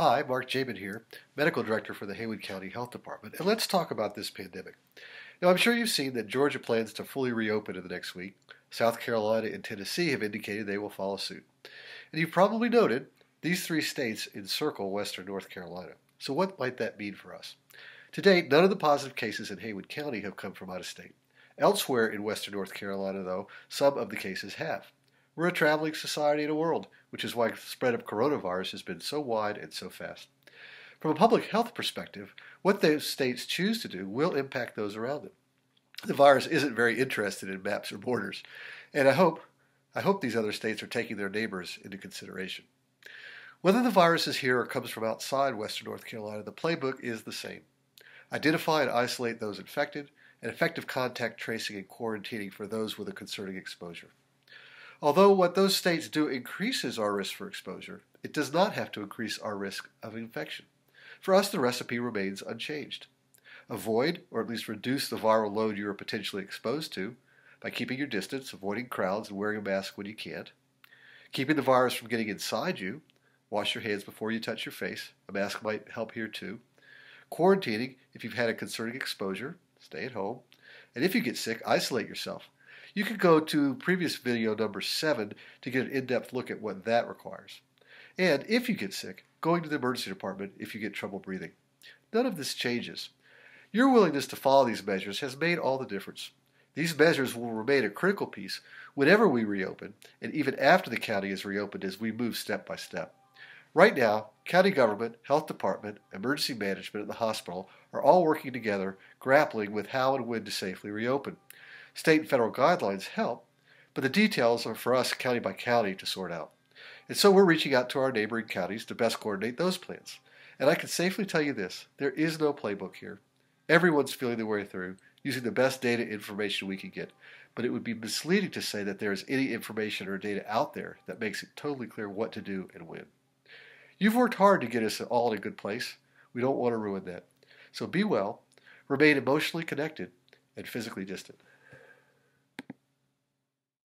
Hi, Mark Jamin here, Medical Director for the Haywood County Health Department, and let's talk about this pandemic. Now, I'm sure you've seen that Georgia plans to fully reopen in the next week. South Carolina and Tennessee have indicated they will follow suit. And you've probably noted these three states encircle western North Carolina. So what might that mean for us? To date, none of the positive cases in Haywood County have come from out of state. Elsewhere in western North Carolina, though, some of the cases have. We're a traveling society in a world, which is why the spread of coronavirus has been so wide and so fast. From a public health perspective, what those states choose to do will impact those around them. The virus isn't very interested in maps or borders, and I hope these other states are taking their neighbors into consideration. Whether the virus is here or comes from outside western North Carolina, the playbook is the same. Identify and isolate those infected, and effective contact tracing and quarantining for those with a concerning exposure. Although what those states do increases our risk for exposure, it does not have to increase our risk of infection. For us, the recipe remains unchanged. Avoid, or at least reduce the viral load you are potentially exposed to by keeping your distance, avoiding crowds, and wearing a mask when you can't. Keeping the virus from getting inside you. Wash your hands before you touch your face. A mask might help here too. Quarantining if you've had a concerning exposure. Stay at home. And if you get sick, isolate yourself. You can go to previous video number 7 to get an in-depth look at what that requires. And if you get sick, going to the emergency department if you get trouble breathing. None of this changes. Your willingness to follow these measures has made all the difference. These measures will remain a critical piece whenever we reopen, and even after the county is reopened as we move step by step. Right now, county government, health department, emergency management, and the hospital are all working together, grappling with how and when to safely reopen. State and federal guidelines help, but the details are for us county by county to sort out. And so we're reaching out to our neighboring counties to best coordinate those plans. And I can safely tell you this, there is no playbook here. Everyone's feeling their way through, using the best data information we can get. But it would be misleading to say that there is any information or data out there that makes it totally clear what to do and when. You've worked hard to get us all in a good place. We don't want to ruin that. So be well, remain emotionally connected, and physically distant.